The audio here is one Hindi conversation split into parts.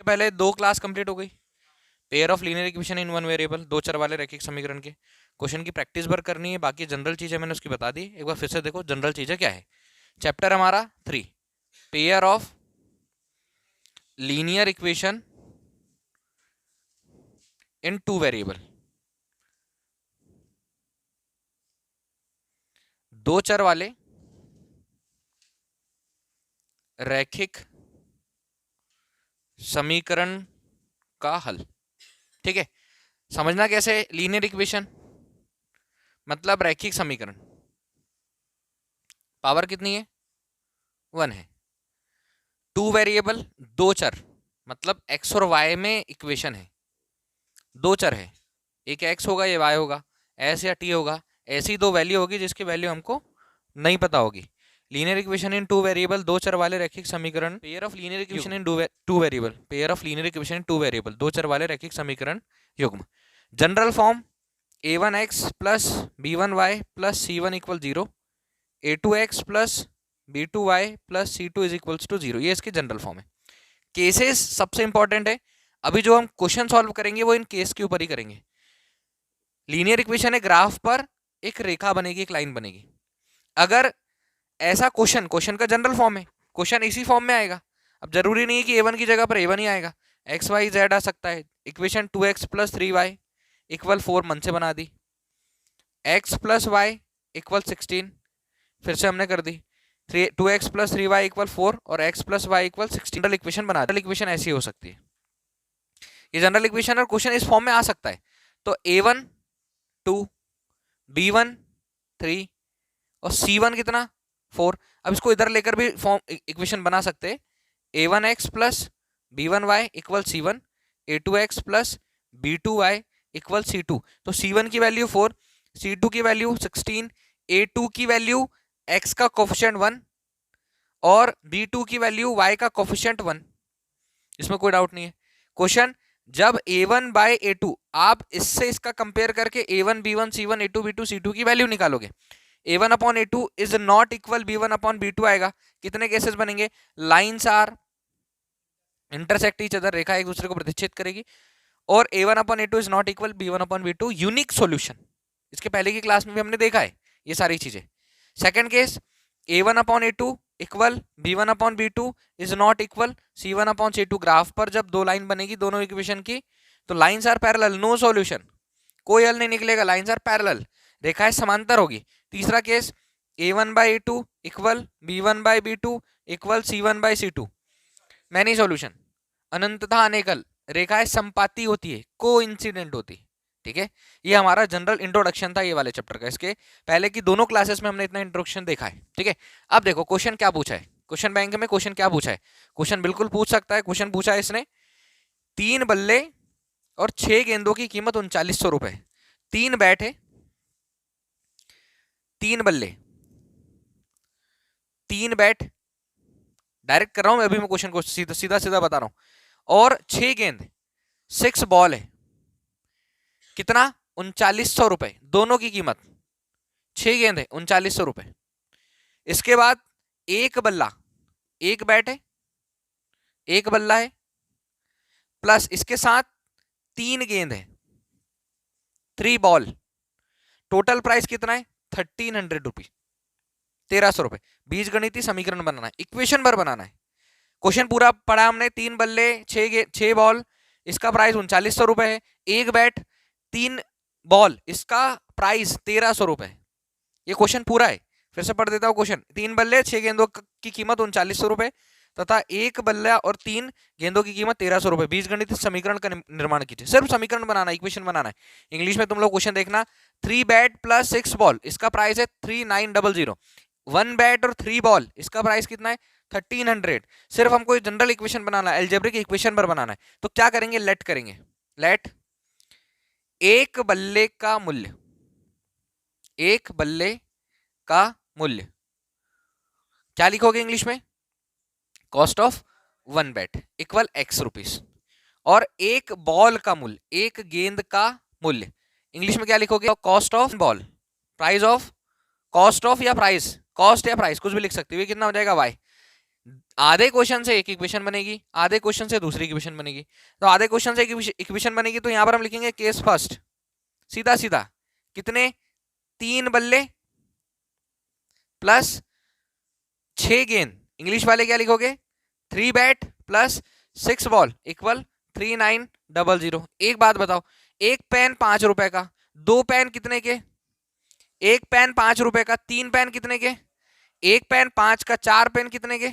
पहले दो क्लास कंप्लीट हो गई, pair of linear equation in one variable, दो चर वाले रैखिक समीकरण के। क्वेश्चन की प्रैक्टिस भर करनी है, बाकी जनरल चीजें मैंने उसकी बता दी। एक बार फिर से देखो जनरल चीजें क्या है। चैप्टर हमारा 3, pair of linear equation in two variable, दो चर वाले रैखिक समीकरण का हल। ठीक है, समझना कैसे। लीनियर इक्वेशन मतलब रैखिक समीकरण, पावर कितनी है, 1 है। टू वेरिएबल दो चर मतलब x और y में इक्वेशन है, दो चर है, एक x होगा ये y होगा, s या t होगा, ऐसी दो वैल्यू होगी जिसकी वैल्यू हमको नहीं पता होगी। Linear equation in two variable, दो चर वाले रैखिक समीकरण। Pair of linear equation in two variable, pair of linear equation in two variable, दो चर वाले रैखिक समीकरण युग्म। General form a1x plus b1y plus c1 equal 0, a2x plus b2y plus c2 is equals to 0, ये इसकी जनरल फॉर्म है। केसेस सबसे इंपॉर्टेंट है, अभी जो हम क्वेश्चन सॉल्व करेंगे वो इन केस के ऊपर ही करेंगे। लीनियर इक्वेशन है, ग्राफ पर एक रेखा बनेगी, एक लाइन बनेगी। अगर ऐसा क्वेश्चन का जनरल फॉर्म है, क्वेश्चन इसी फॉर्म में आएगा। अब जरूरी नहीं है कि a1 की जगह पर a1 ही आएगा, x y z आ सकता है। Equation 2x plus 3y equal 4 मन से बना दी, x प्लस वाई इक्वल 16, फिर से हमने कर दी 2x प्लस 3y इक्वल 4 और x plus y equal 16। General equation बना, जनरल इक्वेशन ऐसी हो सकती है, ये जनरल इक्वेशन और क्वेश्चन इस फॉर्म में आ सकता है। तो a1 2, b1 3 और c1 कितना 4। अब इसको इधर लेकर भी फॉर्म इक्वेशन बना सकते हैं, a1x plus b1y equal c1, a2x plus b2y equal c2। तो c1 की वैल्यू 4, c2 की वैल्यू 16, a2 की वैल्यू x का कोफिशिएंट 1 और b2 की वैल्यू y का कोफिशिएंट 1, इसमें कोई डाउट नहीं है। क्वेश्चन जब a1 बाय a2, आप इससे इसका कंपेयर करके a1 b1 c1 a2 b2 c2 की वैल्यू निकालोगे, a1 upon a2 is not equal b1 upon b2 आएगा। कितने केसेस बनेंगे, lines are intersect each other, रेखा एक दूसरे को प्रतिच्छेद करेगी, और a1 upon a2 is not equal b1 upon b2, unique solution. इसके पहले की क्लास में भी हमने देखा है ये सारी चीजें। Second case a1 upon a2 equal b1 upon b2 is not equal c1 upon c2। Graph पर जब दो लाइन बनेगी दोनों इक्वेशन की, तो lines are parallel, no solution, कोई हल नहीं निकलेगा, लाइन्स आर पैरेलल, रेखाएं समांतर होगी। तीसरा case a1 by a2 equal b1 by b2 equal c1 by c2, many solution, अनंतता अनेकल, रेखाएं संपाती होती है, को इंसिडेंट होती। ठीक है, ये हमारा जनरल इंट्रोडक्शन था ये वाले चैप्टर का। इसके पहले की दोनों क्लासेस में हमने इतना इंट्रोडक्शन देखा है। ठीक है, अब देखो क्वेश्चन क्या पूछा है, क्वेश्चन बैंक में क्वेश्चन क्या पूछा है। क्वेश्चन बिल्कुल पूछ सकता है, क्वेश्चन पूछा है इसने 3 बल्ले और 6 गेंदों की कीमत 3900 रुपए। 3 बैट है, 3 बल्ले, 3 बैट, डायरेक्ट कर रहा हूं मैं अभी, मैं क्वेश्चन को सीधा सीधा सीधा बता रहा हूं, और 6 गेंद, 6 बॉल है, कितना 3900 रुपए दोनों की कीमत, 6 गेंद है 3900 रुपए। इसके बाद एक बल्ला, एक बैट है, एक बल्ला है, प्लस इसके साथ 3 गेंद है, 3 बॉल, टोटल प्राइस कितना है 1300 रुपीज, 1300 रुपए। बीज गणितीय समीकरण बनाना है, इक्वेशन भर बनाना है। क्वेश्चन पूरा पढ़ा हमने, 3 बल्ले 6 बॉल, इसका प्राइस 3900 रुपए है, एक बैट 3 बॉल, इसका प्राइस 1300 रुपए। ये क्वेश्चन पूरा है, फिर से पढ़ देता हूं क्वेश्चन। 3 बल्ले 6 गेंदों की कीमत 3900 रुपए तथा एक बल्ला और 3 गेंदों की कीमत 1300 रुपए। बीजगणित समीकरण का निर्माण कीजिए, सिर्फ समीकरण बनाना, इक्वेशन बनाना है। इंग्लिश में तुम लोग क्वेश्चन देखना, 3 बैट प्लस 6 बॉल, इसका प्राइस है 3900। 1 बैट और 3 बॉल, इसका प्राइस कितना है 1300। सिर्फ हमको जनरल इक्वेशन बनाना है, अलजेब्रिक इक्वेशन पर बनाना है। तो क्या करेंगे, लेट करेंगे, लेट एक बल्ले का मूल्य, एक बल्ले का मूल्य क्या लिखोगे इंग्लिश में, cost of 1 bat equal x rupees, और एक बॉल का मूल्य, एक गेंद का मूल्य इंग्लिश में क्या लिखोगे, cost of ball, price of, cost of या प्राइस, कॉस्ट या प्राइस कुछ भी लिख सकते हो, कितना हो जाएगा y। आधे क्वेश्चन से एक इक्वेशन बनेगी, आधे क्वेश्चन से दूसरी इक्वेशन बनेगी। तो आधे क्वेश्चन से एक इक्वेशन बनेगी तो यहां पर हम लिखेंगे केस फर्स्ट, सीधा सीधा कितने 3 बल्ले प्लस 6 गेंद, इंग्लिश वाले क्या लिखोगे 3 बैट प्लस 6 बॉल इक्वल 3900। एक बात बताओ, एक पेन 5 रुपए का, 2 पेन कितने के, एक पेन 5 रुपए का, 3 पेन कितने के, एक पेन 5 का, 4 पेन कितने के,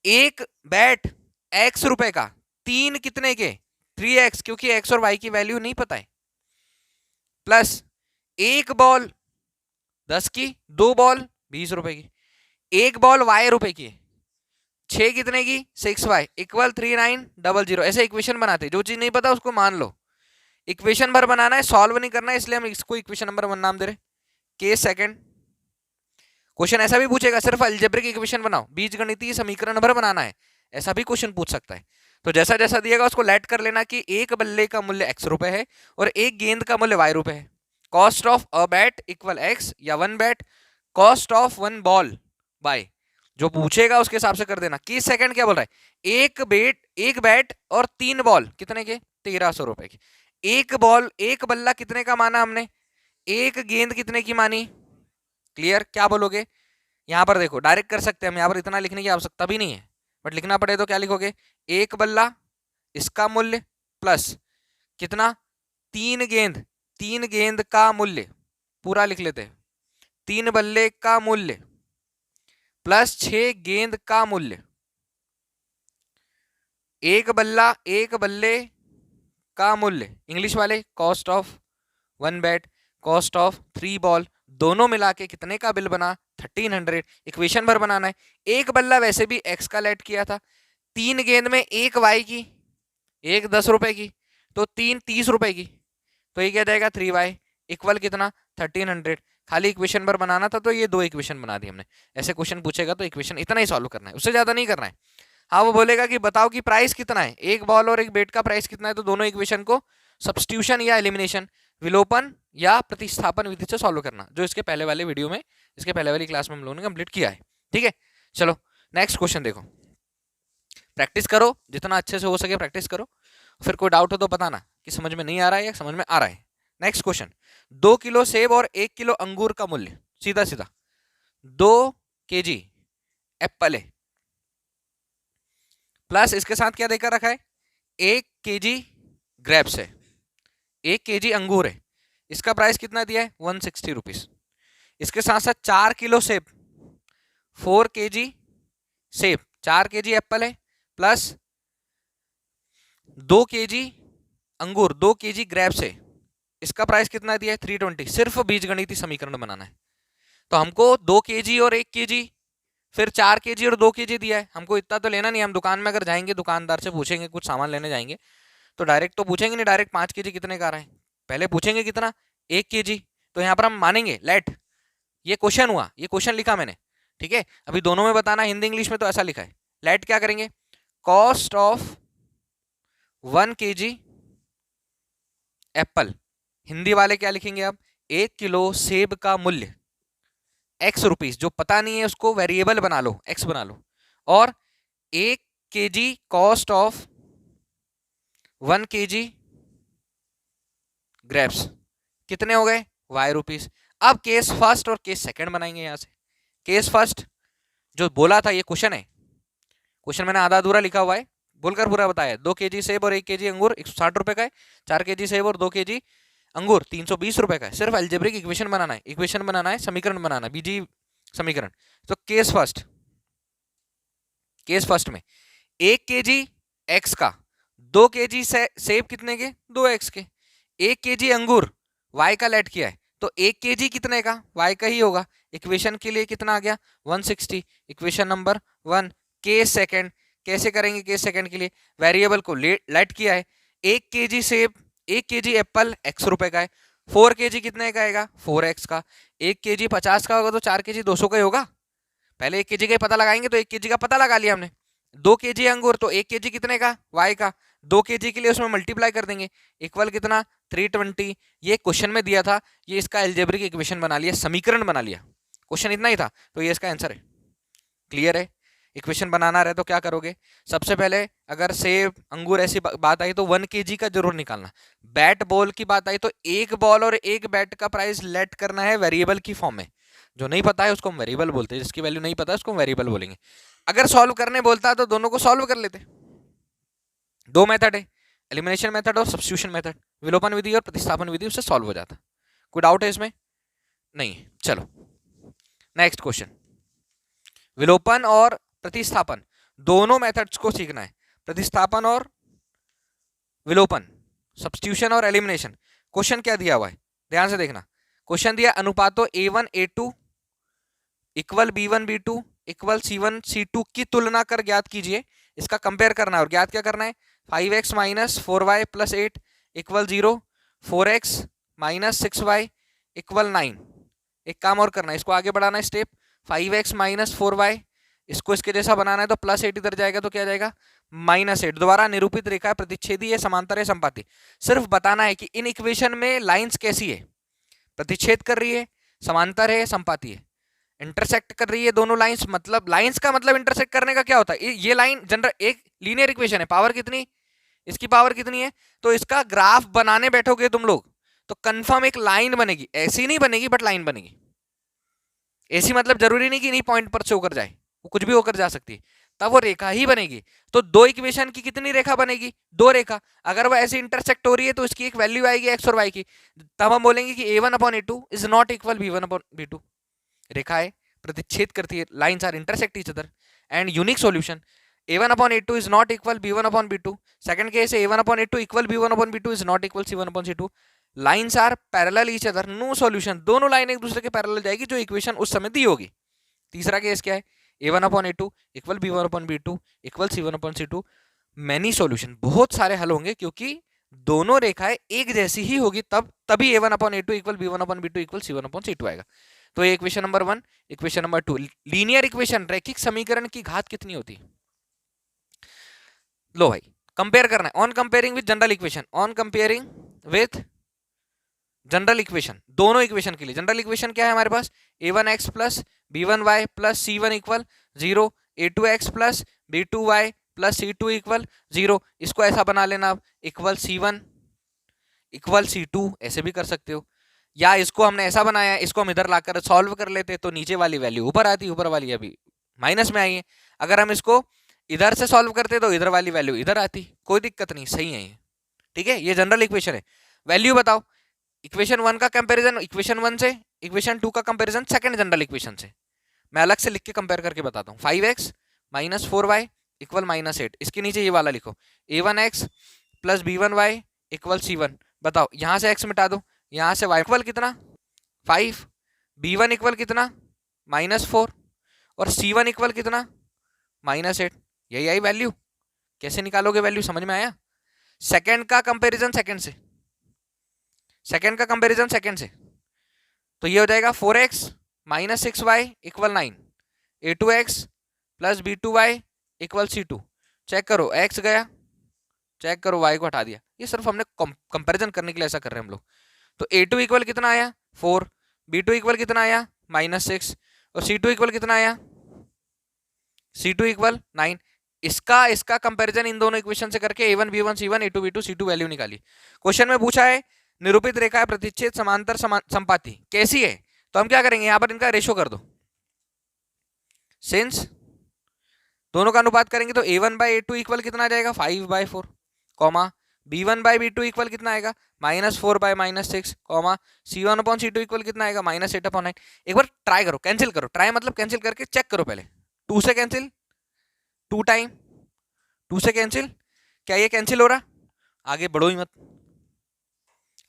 एक बैट x रुपए का, 3 कितने के 3x, क्योंकि x और y की वैल्यू नहीं पता है, प्लस एक बॉल 10 की, 2 बॉल 20 रुपए की, एक बॉल y रुपए की, 6 कितने की 6y इक्वल 3900। ऐसे इक्वेशन बनाते, जो चीज नहीं पता उसको मान लो, इक्वेशन भर बनाना है, सॉल्व नहीं करना है, इसलिए हम इसको इक्वेशन नंबर 1 नाम दे रहे। केस सेकंड, क्वेश्चन ऐसा भी पूछेगा सिर्फ अलजेब्रिक इक्वेशन बनाओ, बीजगणितीय समीकरण भर बनाना है, ऐसा भी क्वेश्चन पूछ सकता है। तो जैसा जैसा दिएगा उसको लेट कर लेना कि एक बल्ले का मूल्य x रुपए है और एक गेंद का मूल्य y रुपए है। Cost of a bat equal x, या 1 bat cost of 1 ball by, जो पूछेगा उसके हिसाब से कर देना। केस सेकंड क्या बोल रहा है, एक बैट और 3 बॉल कितने के 1300 रुपए के, एक बॉल एक बल्ला कितने का माना हमने, एक गेंद कितने की मानी। क्लियर, क्या बोलोगे, यहां पर देखो डायरेक्ट कर सकते हैं हम, यहां पर इतना लिखने की आवश्यकता भी नहीं है, बट लिखना पड़े तो क्या लिखोगे, एक बल्ला इसका मूल्य प्लस कितना 3 गेंद का मूल्य, पूरा लिख लेते हैं, 3 बल्ले का मूल्य प्लस 6 गेंद का मूल्य, एक बल्ले का मूल्य, इंग्लिश वाले cost of 1 bat cost of 3 ball, दोनों मिला के कितने का बिल बना 1300। इक्वेशन भर बनाना है, एक बल्ला वैसे भी x का लेट किया था, 3 गेंद में एक y की, एक 10 रुपए की, तो 3 30 रुपए की, तो ये क्या जाएगा 3y इक्वल कितना 1300। खाली इक्वेशन भर बनाना था तो ये 2 इक्वेशन बना दी हमने। ऐसे क्वेश्चन पूछेगा तो इक्वेशन इतना ही सॉल्व करना है, उससे ज्यादा नहीं करना है। हाँ वो बोलेगा कि बताओ कि प्राइस कितना है, एक बॉल और एक बैट का प्राइस कितना है, तो दोनों इक्वेशन को सब्स्टिट्यूशन या एलिमिनेशन, विलोपन या प्रतिस्थापन विधि से सॉल्व करना, जो इसके पहले वाले वीडियो में, इसके पहले वाली क्लास में हम लोगों ने कंप्लीट किया है। ठीक है, चलो नेक्स्ट क्वेश्चन देखो, प्रैक्टिस करो जितना अच्छे से हो सके प्रैक्टिस करो, फिर कोई डाउट हो तो बताना कि समझ में नहीं आ रहा है या समझ में आ रहा है। नेक्स्ट क्वेश्चन, 2 किलो सेब और 1 किलो अंगूर का मूल्य, सीधा सीधा 2 kg एप्पल है प्लस इसके साथ क्या देकर रखा है 1 kg ग्रेप्स है, 1 kg अंगूर है, इसका प्राइस कितना दिया है 160 रुपीज। इसके साथ साथ 4 किलो सेब, 4 kg सेब, 4 kg एप्पल है प्लस 2 kg अंगूर, 2 kg ग्रेप्स है, इसका प्राइस कितना दिया है 320। सिर्फ बीजगणितीय समीकरण बनाना है, तो हमको 2 kg और 1 kg, फिर 4 kg और 2 kg दिया है, हमको इतना तो लेना नहीं। हम दुकान में अगर जाएंगे दुकानदार से पूछेंगे, कुछ सामान लेने जाएंगे तो डायरेक्ट तो पूछेंगे नहीं, डायरेक्ट 5 kg कितने का आ रहा है, पहले पूछेंगे कितना 1 kg। तो यहाँ पर हम मानेंगे लेट, ये क्वेश्चन हुआ, ये क्वेश्चन लिखा मैंने, ठीक है। अभी दोनों में बताना, हिंदी इंग्लिश में तो ऐसा लिखा है। लेट क्या करेंगे, cost of 1 kg Apple, Hindi वाले क्या लिखेंगे अब 1 किलो सेब का मूल्य x रुपीस, जो पता नहीं है उसको वेरिएबल बना लो, x बना लो, और 1 kg cost of 1 kg grapes कितने हो गए y रुपीस। अब केस फर्स्ट और केस सेकंड बनाएंगे। यहां से केस फर्स्ट जो बोला था, ये क्वेश्चन है, क्वेश्चन मैंने आधा अधूरा लिखा हुआ है, बोलकर पूरा बताया। 2 kg सेब और 1 kg अंगूर 160 रुपए का है, 4 kg सेब और 2 kg अंगूर 320 रुपए का है। सिर्फ अलजेब्रिक इक्वेशन बनाना है, इक्वेशन बनाना है, समीकरण बनाना है, बीजी समीकरण। तो केस फर्स्ट में 1 kg x का, 2 kg सेब कितने के 2x के, 1 kg अंगूर y का लेट किया है, तो 1 kg कितने का y का ही होगा। इक्वेशन के लिए कितना आ गया 160, इक्वेशन नंबर 1। केस सेकंड कैसे करेंगे, केस सेकंड के लिए वेरिएबल को लेट किया है, 1 kg सेब 1 kg एप्पल x रुपए का है, 4 kg कितने का आएगा 4x का, 1 kg 50 का होगा तो 4 kg 200 का ही होगा। पहले 1 kg का पता लगाएंगे, तो 1 kg का पता लगा लिया हमने। 2 kg अंगूर, तो 1 kg कितने का y का, 2 kg के लिए उसमें मल्टीप्लाई कर देंगे, इक्वल कितना 320। ये क्वेश्चन में दिया था, ये इसका अलजेब्रिक इक्वेशन बना लिया, समीकरण बना लिया, क्वेश्चन इतना ही था, तो ये इसका आंसर है। क्लियर है, इक्वेशन बनाना रहे तो क्या करोगे, सबसे पहले अगर सेब अंगूर ऐसी बात आई तो 1 kg का जरूर निकालना। बैट बॉल की बात आई तो एक बॉल और एक बैट का प्राइस लेट करना है वेरिएबल की फॉर्म में। जो नहीं पता है उसको हम वेरिएबल बोलते हैं, जिसकी वैल्यू नहीं पता है उसको हम वेरिएबल बोलेंगे। अगर सॉल्व करने बोलता है तो दोनों को सॉल्व कर लेते। दो मेथड है, एलिमिनेशन मेथड और सब्स्टिट्यूशन मेथड, विलोपन विधि और प्रतिस्थापन विधि, उससे सॉल्व हो जाता। कोई डाउट है इसमें? नहीं। चलो नेक्स्ट क्वेश्चन। विलोपन और प्रतिस्थापन दोनों मेथड्स को सीखना है, प्रतिस्थापन और विलोपन, सब्स्टिट्यूशन और एलिमिनेशन। क्वेश्चन क्या दिया हुआ है ध्यान से देखना। क्वेश्चन दिया अनुपातों a1 a2 equal b1 b2 equal c1 c2 की तुलना कर ज्ञात कीजिए। इसका कंपेयर करना है और ज्ञात क्या करना है, 5x minus 4y plus 8 equal 0, 4x minus 6y equal 9। एक काम और करना है, इसको आगे बढ़ाना है स्टेप, 5x माइनस 4y इसको इसके जैसा बनाना है तो प्लस 8 इधर जाएगा तो क्या जाएगा माइनस 8। दोबारा निरूपित रेखा प्रतिच्छेदी है, समांतर है, संपाती। सिर्फ बताना है कि इन इक्वेशन में लाइंस कैसी है, प्रतिच्छेद कर रही है, समांतर है, संपाती है, इंटरसेक्ट कर रही है दोनों लाइंस। मतलब लाइंस का मतलब इंटरसेक्ट करने का क्या होता है, ये लाइन जनरल एक लीनियर इक्वेशन है, पावर कितनी, इसकी पावर कितनी है, तो इसका ग्राफ बनाने बैठोगे तुम लोग तो कंफर्म एक लाइन बनेगी, ऐसी नहीं बनेगी बट लाइन बनेगी। ऐसी मतलब जरूरी नहीं कि नहीं पॉइंट पर से होकर जाए, वो कुछ भी होकर जा सकती है, तब वो रेखा ही बनेगी। तो दो इक्वेशन की कितनी रेखा बनेगी, दो रेखा। अगर वो ऐसे इंटरसेक्ट हो रही है तो इसकी एक वैल्यू आएगी एक्स और वाई की, तब हम बोलेंगे कि a1 upon a2 is not equal b1 upon b2। रेखाएं प्रतिच्छेद करती है, lines are intersect each other and unique solution a1 upon a2 is not equal b1 upon b2। Second case है a1 upon a2 equal b1 upon b2 is not equal c1 upon c2। Lines are parallel each other, no solution, दोनों लाइन एक दूसरे के पैरेलल जाएगी जो इक्वेशन उस समय दी होगी। तीसरा केस क्या है, a1 upon a2 equal b1 upon b2 equal c1 upon c2। Many solution, बहुत सारे हल होंगे क्योंकि दोनों रेखाएं एक जैसी ही होगी, तब तभी a1 upon a2 equal b1 upon b2 equal c1 upon c2 आएगा। तो ये equation number 1। Equation number 2, linear equation रैखिक समीकरण की घात कितनी होती है। लो भाई कंपेयर करना है, on comparing with general equation, on comparing with general equation. दोनों इक्वेशन के लिए जनरल इक्वेशन क्या है हमारे पास, a1x plus b1y plus c1 equal 0, a2x plus b2y plus c2 equal 0। इसको ऐसा बना लेना आप, इक्वल c1 इक्वल c2, ऐसे भी कर सकते हो, या इसको हमने ऐसा बनाया है, इसको हम इधर लाकर सॉल्व कर लेते तो नीचे वाली वैल्यू ऊपर आती, ऊपर वाली अभी माइनस में आई है। अगर हम इसको इधर से सॉल्व करते तो इधर वाली वैल्यू इधर आती, कोई दिक्कत नहीं, सही है ये, ठीक है। ये जनरल इक्वेशन है। वैल्यू बताओ, इक्वेशन 1 का कंपैरिजन इक्वेशन 1 से, इक्वेशन 2 का कंपैरिजन सेकंड जनरल इक्वेशन से। मैं अलग से लिख के कंपेयर करके बताता हूँ। 5x minus 4y equal minus 8, इसके नीचे ये वाला लिखो, a1x plus b1y equal c1। बताओ यहाँ से x मिटा दो, यहाँ से y इक्वल कितना 5, b1 इक्वल कितना -4 और c1 इक्वल कितना -8। यही आई वैल्यू। कैसे निकालोगे वैल्यू, समझ में आया। सेकंड का कंपैरिजन सेकंड से, सेकंड का कंपैरिजन सेकंड से, तो ये हो जाएगा 4x minus 6y equal 9, a2x plus b2y equal c2। Check करो x गया, चेक करो y को हटा दिया। ये सिर्फ हमने कंपैरिजन करने के लिए ऐसा कर रहे हैं हम लोग। तो a2 इक्वल कितना आया 4, b2 इक्वल कितना आया -6 और c2 इक्वल कितना आया c2 इक्वल 9। इसका कंपैरिजन इन दोनों इक्वेशन से करके a1 b1 c1 a2 b2 c2 value निकाली। क्वेश्चन में पूछा है निरूपित रेखा प्रतिच्छेद समांतर संपाती कैसी है, तो हम क्या करेंगे, यहां पर इनका रेशो कर दो। सिंस दोनों का अनुपात करेंगे तो a1/a2 इक्वल कितना आ जाएगा 5/4, कॉमा b1/b2 इक्वल कितना आएगा -4/6, कॉमा c1/c2 इक्वल कितना आएगा -8/9। एक बार ट्राई करो, कैंसिल करो, ट्राई मतलब कैंसिल करके चेक करो पहले। 2 से कैंसिल, 2 टाइम 2 से कैंसिल, क्या ये कैंसिल हो रहा, आगे बढ़ो ही मत।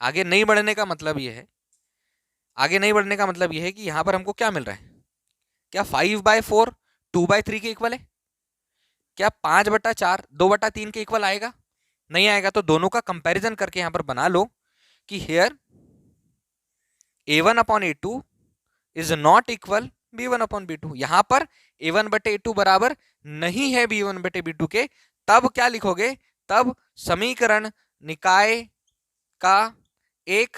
आगे नहीं बढ़ने का मतलब ये है, आगे नहीं बढ़ने का मतलब ये है कि यहां पर हमको क्या मिल रहा है, क्या 5/4 2/3 के इक्वल है, क्या 5/4 2/3 के इक्वल आएगा, नहीं आएगा। तो दोनों का कंपैरिजन करके यहां पर बना लो कि here a1/a2 is not equal b1/b2। यहां पर a1/a2 बराबर नहीं है b1/b2 के, तब क्या लिखोगे, तब समीकरण निकाय का एक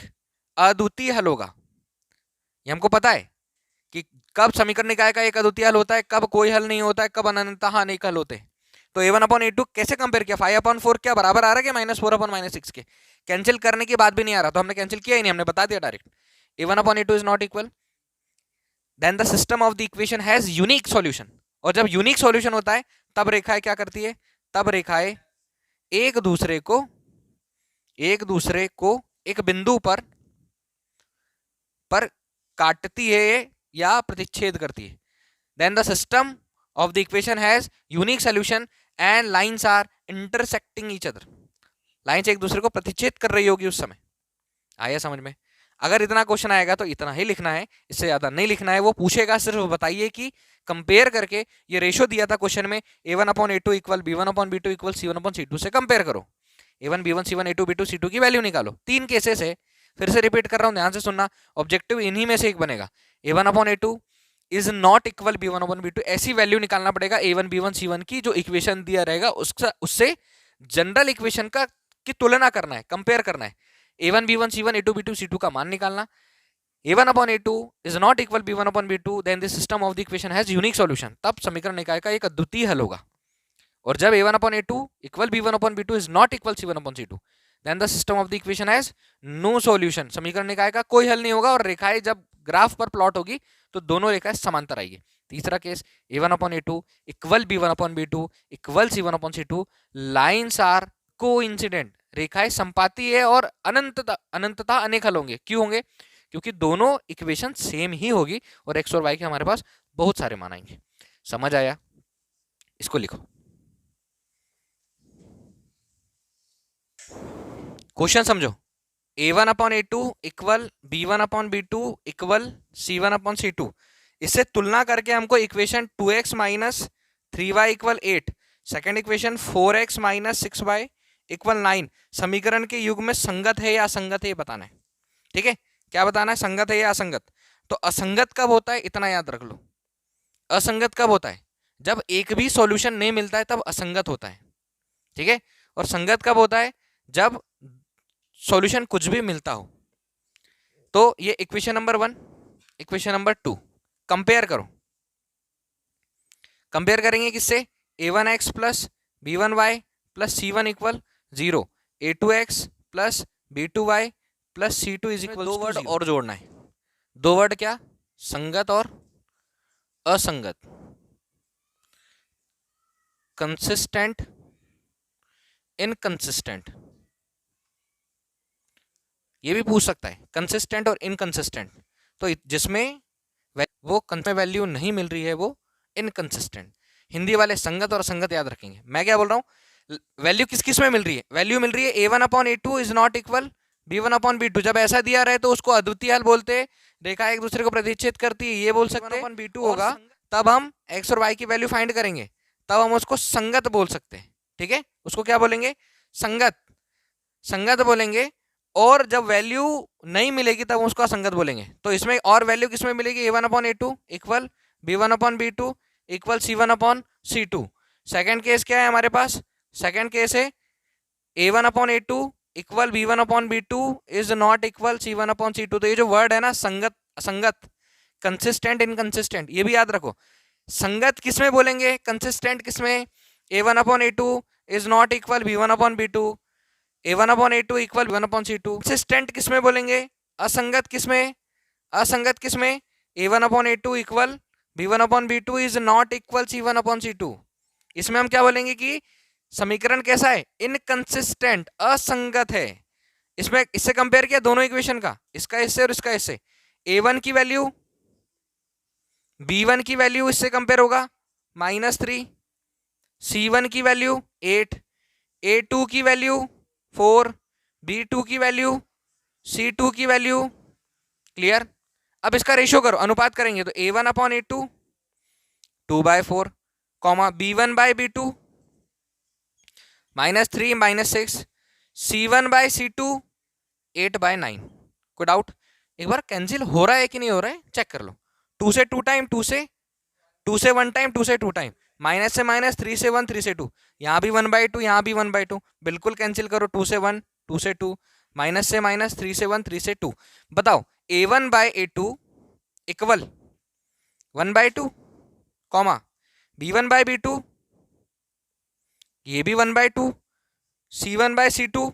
अद्वितीय हल होगा। ये हमको पता है कि कब समीकरण निकाय का एक अद्वितीय हल होता है, कब कोई हल नहीं होता है, कब अनंतः अनेक हल होते हैं। तो a1/a2 कैसे कंपेयर किया, 5/4 क्या बराबर आ रहा है क्या -4/-6 के, कैंसिल करने की बात भी नहीं आ रहा, तो हमने कैंसिल किया ही नहीं, हमने बता दिया direct a1/a2 is not equal, then the system of the equation has unique solution. और जब यूनिक सॉल्यूशन होता है तब रेखाएं क्या करती है, तब रेखाएं एक दूसरे को एक बिंदु पर काटती है या प्रतिच्छेद करती है। Then the system of the equation has unique solution and lines are intersecting each other. Lines एक दूसरे को प्रतिच्छेद कर रही होगी उस समय। आया समझ में? अगर इतना क्वेश्चन आएगा तो इतना ही लिखना है, इससे ज्यादा नहीं लिखना है। वो पूछेगा सिर्फ बताइए कि कंपेयर करके, ये रेशो दिया था क्वेश्चन में a1/a2 equal b1/b2 equal c1/c2 से कंपेयर करो, a1 b1 c1 a2 b2 c2 की वैल्यू निकालो। 3 केसेस है, फिर से रिपीट कर रहा हूं, ध्यान से सुनना। ऑब्जेक्टिव इन्हीं में से एक बनेगा, a1/a2 is not equal b1/b2, ऐसी वैल्यू निकालना पड़ेगा a1 b1 c1 की, जो इक्वेशन दिया रहेगा उससे जनरल इक्वेशन का की तुलना करना है, कंपेयर करना है। a1 b1 c1 a2 b2 c2 का मान निकालना। a1/a2 is not equal b1/b2, then the system of the equation has unique solution, तब समीकरण निकाय का एक अद्वितीय हल होगा। और जब a1/a2 equal b1/b2 is not equal c1/c2, then the system of the equation has no solution, समीकरण निकाय का कोई हल नहीं होगा। और रेखाएं जब ग्राफ पर प्लॉट होगी तो दोनों रेखाएं समांतर आएगी। तीसरा case a1/a2 equal b1/b2 equal c1/c2, lines are coincident, रेखाएं संपाती है और अनंतता अनेक हल होंगे। क्यों होंगे? क्योंकि दोनों इक्वेशन सेम ही होगी और x और y के हमारे पास बहुत सारे मान आएंगे। समझ आया? इसको लिखो। क्वेश्चन समझो, a1/a2 equal b1/b2 equal c1/c2, इससे तुलना करके हमको equation 2x minus 3y equal 8, second equation 4x minus 6y equal 9 समीकरण के युग में संगत है या असंगत है ये बताना है। ठीक है, क्या बताना है, संगत है या असंगत। तो असंगत कब होता है, इतना याद रख लो। असंगत कब होता है? जब एक भी सॉल्यूशन नहीं मिलता है तब असंगत होता है। ठीक है, और संगत कब होता है? जब सॉल्यूशन कुछ भी मिलता हो। तो ये equation number 1, equation number 2 compare करो। कंपेयर करेंगे किससे? a1x plus b1y plus c1 equal 0, a2x plus b2y plus c2 is equal. दो वर्ड और जोड़ना है। दो वर्ड क्या? संगत और असंगत, कंसिस्टेंट, इनकंसिस्टेंट। ये भी पूछ सकता है, कंसिस्टेंट और इनकंसिस्टेंट। तो जिसमें वो वैल्यू नहीं मिल रही है वो इनकंसिस्टेंट। हिंदी वाले संगत और असंगत याद रखेंगे। मैं क्या बोल रहा हूँ, वैल्यू किस किस में मिल रही है? वैल्यू मिल रही है a1/a2 is not equal b1/b2। जब ऐसा दिया रहे तो उसको अद्वितीय हल बोलते हैं, रेखा एक दूसरे को प्रतिच्छेद करती है, ये बोल सकते हैं। b2 होगा तब हम x और y की वैल्यू फाइंड करेंगे, तब हम उसको संगत बोल सकते हैं। ठीक है, उसको क्या बोलेंगे? संगत, संगत बोलेंगे। और जब वैल्यू नहीं मिलेगी तब उसको असंगत बोलेंगे। तो इसमें और वैल्यू किसमें मिलेगी? a1/a2 equal b1/b2 equal c1/c2। Second case क्या है हमारे पास? सेकेंड केस है a1/a2 equal b1/b2 is not equal c1/c2। तो ये जो वर्ड है ना, संगत असंगत, कंसिस्टेंट इनकंसिस्टेंट, ये भी याद रखो। संगत किसमें बोलेंगे, कंसिस्टेंट किसमें? a1/a2 is not equal b1/b2, a1/a2 equal b1/c2। Consistent किसमें बोलेंगे? असंगत किसमें? असंगत किसमें? a1/a2 equal b1/b2 is not equal c1/c2। इसमें हम क्या बोलेंगे कि समीकरण कैसा है? इनकंसिस्टेंट, असंगत है। इसमें इससे कंपेयर किया दोनों इक्वेशन का, इसका इससे और इसका इससे। a1 की वैल्यू b1 की वैल्यू इससे कंपेयर होगा -3, c1 की वैल्यू 8, a2 की वैल्यू 4, b2 की वैल्यू, c2 की वैल्यू। क्लियर? अब इसका रेशियो करो, अनुपात करेंगे तो a1/a2 2/4, कॉमा b1/b2 -3 -6, c1/c2 8/9। कोई डाउट? एक बार कैंसिल हो रहा है कि नहीं हो रहा है चेक कर लो। 2 से 2 टाइम, 2 से 1 टाइम, 2 से 2 टाइम, माइनस से माइनस, 3 से 1, 3 से 2, यहाँ भी 1/2, यहाँ भी 1/2, बिल्कुल कैंसिल करो। 2 से 1, 2 से 2, माइनस से माइनस, 3 से 1, 3 से 2। बताओ a1/a2 इक्वल 1/2 कॉमा B1/B2, ये भी 1/2, C1/C2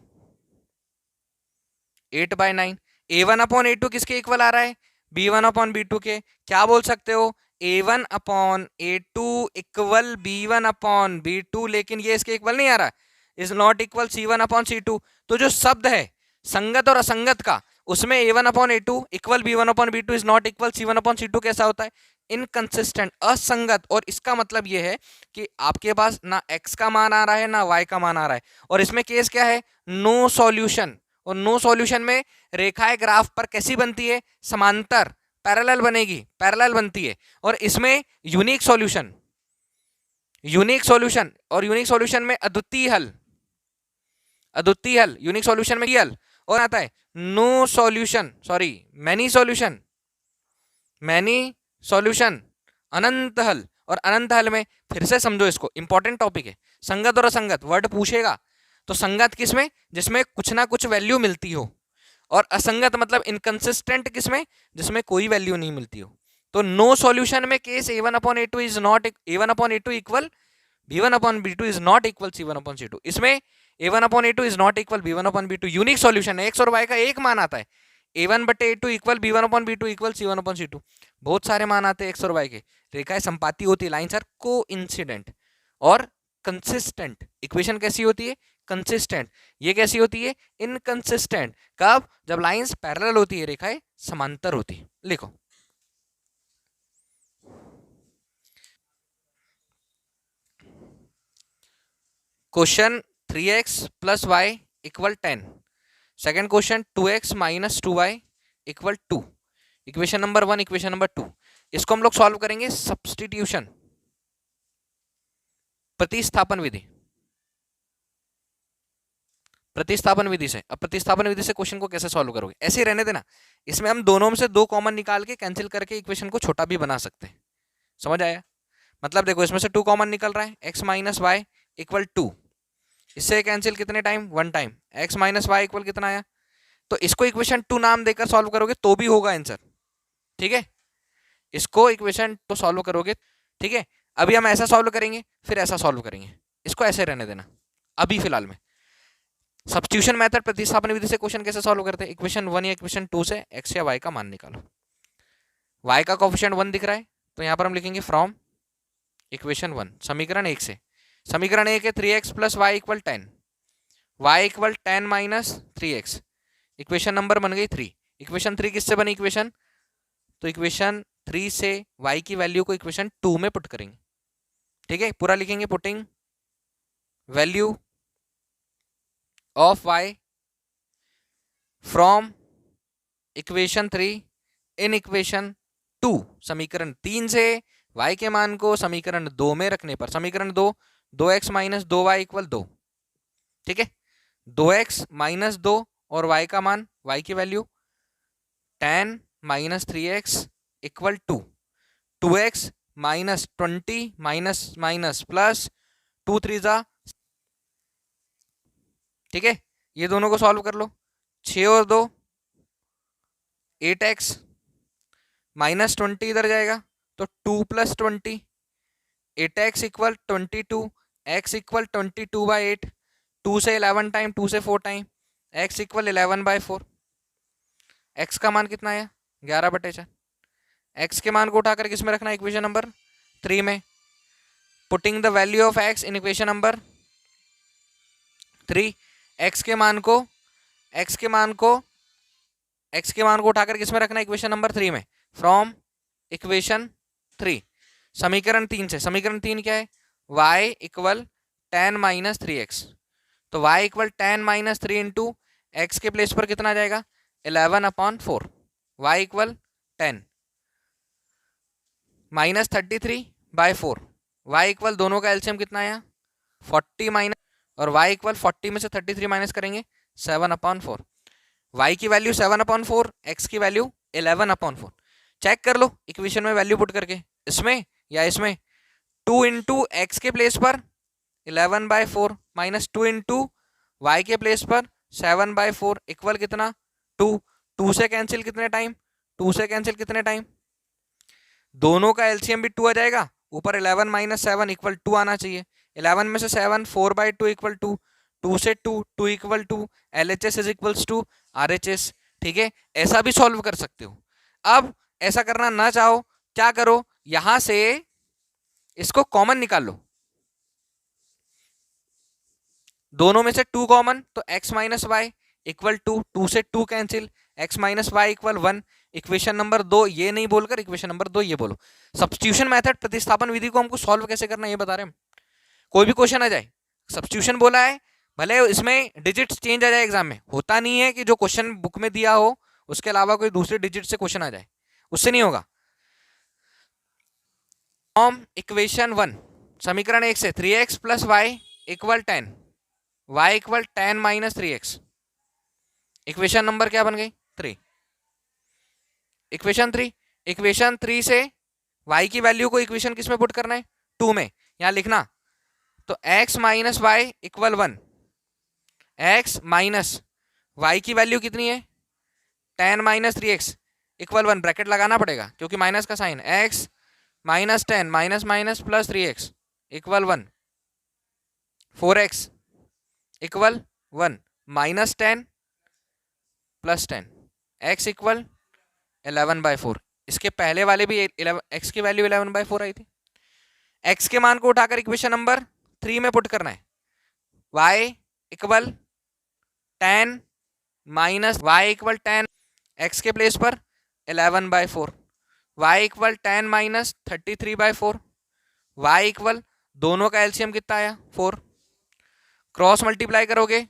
8/9। A1/A2 किसके इक्वल आ रहा है? B1/B2 के। क्या बोल सकते हो? A1/A2 इक्वल B1/B2, लेकिन ये इसके इक्वल नहीं आ रहा, इज नॉट इक्वल C1/C2। तो जो शब्द है संगत और असंगत का, उसमें A1/A2 equal B1/B2 is not equal C1/C2 कैसा होता है? इनकंसिस्टेंट, असंगत। और इसका मतलब यह है कि आपके पास ना x का मान आ रहा है ना y का मान आ रहा है, और इसमें केस क्या है? No solution. और नो सॉल्यूशन में रेखाएं ग्राफ पर कैसी बनती है? समांतर, पैरेलल बनेगी, पैरेलल बनती है। और इसमें यूनिक सॉल्यूशन, यूनिक सॉल्यूशन, और यूनिक सॉल्यूशन में अद्वितीय हल, अद्वितीय हल, यूनिक सॉल्यूशन में हल। और आता है no solution, sorry many solution, many solution, अनंत हल। और अनंत हल में फिर से समझो, इसको इंपॉर्टेंट टॉपिक है, संगत और असंगत वर्ड पूछेगा तो संगत किसमें? जिसमें कुछ ना कुछ वैल्यू मिलती हो, और असंगत मतलब इनकंसिस्टेंट किसमें? जिसमें कोई वैल्यू नहीं मिलती हो। तो नो सॉल्यूशन में case A1/A2 is not, A1/A2 equal B1/B2 is not equal C1/C2। इसमें A1/A2 is not equal B1/B2 unique solution है, x और y का एक मान आता है। A1/A2 equal B1/B2 equal C1/C2, बहुत सारे मान आते हैं x और y के। रेखाएं संपाती होती है, लाइंस आर कोइंसिडेंट और कंसिस्टेंट। इक्वेशन कैसी होती है? कंसिस्टेंट। ये कैसी होती है? इनकंसिस्टेंट। कब? जब लाइंस पैरेलल होती है, रेखाएं समांतर होती है। लिखो question 3x plus y equal 10। Second question 2x minus 2y equal 2। Equation number 1, equation number 2, इसको हम लोग सॉल्व करेंगे सब्स्टिट्यूशन, प्रतिस्थापन विधि, प्रतिस्थापन विधि से। अब प्रतिस्थापन विधि से क्वेश्चन को कैसे सॉल्व करोगे? ऐसे ही रहने देना, इसमें हम दोनों में से 2 कॉमन निकाल के कैंसिल करके इक्वेशन को छोटा भी बना सकते हैं। समझ आया? मतलब देखो, इसमें से 2 कॉमन निकल रहा है, x माइनस वाई इक्वल 2, इससे कैंसिल कितने time? 1 time. x minus y equal कितना आया? तो इसको इक्वेशन 2 नाम देकर सॉल्व करोगे तो भी होगा आंसर, ठीक है? इसको इक्वेशन 2 सॉल्व करोगे, ठीक है? अभी हम ऐसा सॉल्व करेंगे, फिर ऐसा सॉल्व करेंगे, इसको ऐसे रहने देना अभी फिलहाल में। सब्स्टिट्यूशन मेथड, प्रतिस्थापन विधि से क्वेश्चन कैसे सॉल्व करते हैं? इक्वेशन 1 या इक्वेशन 2 से x या y का मान निकालो। y का कोफिशिएंट 1 दिख रहा है, तो यहां पर हम लिखेंगे फ्रॉम इक्वेशन 1, समीकरण 1 से। समीकरण 1 है 3x plus y equal 10, y equal 10 minus 3x। Equation number बन गई 3। इक्वेशन 3 किससे बनी इक्वेशन? तो इक्वेशन 3 से y की वैल्यू को इक्वेशन 2 में पुट करेंगे, ठीक है? पूरा लिखेंगे, putting value of y from equation 3 in equation 2। समीकरण 3 से y के मान को समीकरण 2 में रखने पर, समीकरण 2, 2x माइनस 2y इक्वल 2, ठीक है? 2x माइनस 2 और y का मान, y की value 10 minus 3x equal 2, 2x minus 20 minus minus plus 2 3 जा, ठीक है? ये दोनों को सॉल्व कर लो, 6 और 2 8x माइनस 20 इधर जाएगा तो 2 plus 20, 8x equal 22, x equal 22/8, 2 से 11 टाइम, 2 से 4 टाइम, x इक्वल 11/4। x का मान कितना आया? 11/4। x के मान को उठाकर किस में रखना है? इक्वेशन नंबर 3 में। Putting the value of x in equation number 3, x के मान को उठाकर किस में रखना है? इक्वेशन नंबर 3 में, फ्रॉम इक्वेशन 3, समीकरण 3 से। समीकरण 3 क्या है? y इक्वल 10 माइनस 3x, तो y equal 10 minus 3 into x के प्लेस पर कितना जाएगा? 11/4, y equal 10 minus 33/4, y equal, दोनों का एलसीएम कितना आया? 40 माइनस, और y इक्वल 40 में से 33 माइनस करेंगे 7/4। y की वैल्यू 7/4, x की वैल्यू 11/4। चेक कर लो इक्वेशन में वैल्यू पुट करके, इसमें या इसमें। 2 इंटू एक्स के प्लेस पर 11/4 माइनस 2 इंटू वाई के प्लेस पर 7/4 इक्वल कितना? 2। 2 से कैंसिल कितने टाइम? 2 से कैंसिल कितने टाइम? दोनों का एलसीएम भी 2 आ जाएगा, ऊपर 11 माइनस 7 इक्वल 2 आना चाहिए। 11 में से 7 4/2 इक्वल 2, 2 से 2 equal 2, LHS is equals to RHS। ठीक है, ऐसा भी सॉल्व कर सकते हो। अब ऐसा करना ना चाहो, क्या करो, यहां से इसको कॉमन निकाल लो, दोनों में से 2 कॉमन, तो x माइनस वाई इक्वल 2, 2 से 2 cancel, x minus y equal 1। Equation number 2 ये नहीं बोलकर इक्वेशन नंबर 2 ये बोलो। सब्स्टिट्यूशन मेथड, प्रतिस्थापन विधि को हमको सॉल्व कैसे करना है ये बता रहे हैं हम। कोई भी क्वेश्चन आ जाए, सब्स्टिट्यूशन बोला है, भले इसमें डिजिट्स चेंज आ जाए एग्जाम में, होता नहीं है कि जो क्वेश्चन बुक में दिया हो उसके अलावा कोई दूसरे डिजिट से क्वेश्चन आ जाए, उससे नहीं होगा। फॉर्म इक्वेशन 1, समीकरण 1 से 3x plus y equal 10, y equal 10 minus 3x। Equation number क्या बन गई 3। इक्वेशन 3 से y की वैल्यू को इक्वेशन किस में पुट करना है 2 में, यहां लिखना, तो x minus y equal 1, x minus y की वैल्यू कितनी है 10 माइनस 3x इक्वल 1, ब्रैकेट लगाना पड़ेगा क्योंकि माइनस का साइन, x minus 10 minus minus plus 3x equal 1, 4x equal 1 minus 10 plus 10, x equal 11/4। इसके पहले वाले भी x की वैल्यू 11/4 आई थी। x के मान को उठाकर इक्वेशन नंबर 3 में पुट करना है, y equal 10 minus y equal 10, x के प्लेस पर 11/4, y equal 10 minus 33/4, y equal, दोनों का एलसीएम कितना आया 4, क्रॉस मल्टीप्लाई करोगे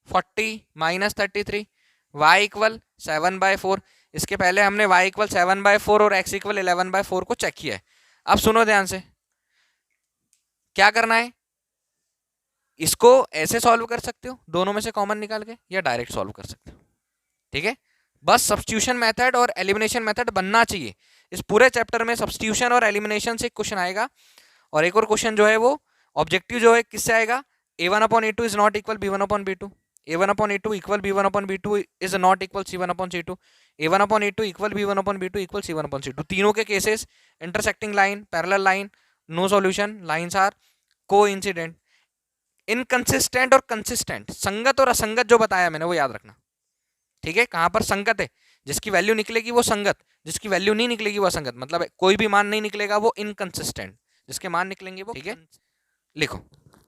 40 माइनस 33, y इक्वल 7/4। इसके पहले हमने y इक्वल 7/4 और x इक्वल 11/4 को चेक किया है। अब सुनो ध्यान से, क्या करना है, इसको ऐसे सॉल्व कर सकते हो दोनों में से कॉमन निकाल के, या डायरेक्ट सॉल्व कर सकते हो। ठीक है, बस सब्स्टिट्यूशन मेथड और एलिमिनेशन मेथड बनना चाहिए। इस पूरे चैप्टर में सब्स्टिट्यूशन और एलिमिनेशन से क्वेश्चन आएगा, और एक और क्वेश्चन जो है वो ऑब्जेक्टिव जो है किससे आएगा, a1/a2 is not equal b1/b2, a1/a2 equal b1/b2 is not equal c1/c2, a1/a2 equal b1/b2 equal c1/c2। तीनों के cases intersecting line, parallel line, no solution, lines are coincident, inconsistent और कंसिस्टेंट, संगत और असंगत जो बताया मैंने वो याद रखना। ठीक है, कहां पर संगत है, जिसकी वैल्यू निकलेगी वो संगत, जिसकी वैल्यू नहीं निकलेगी वो असंगत, मतलब कोई भी मान नहीं निकलेगा वो इनकंसिस्टेंट, जिसके मान निकलेंगे वो, ठीक है, लिखो।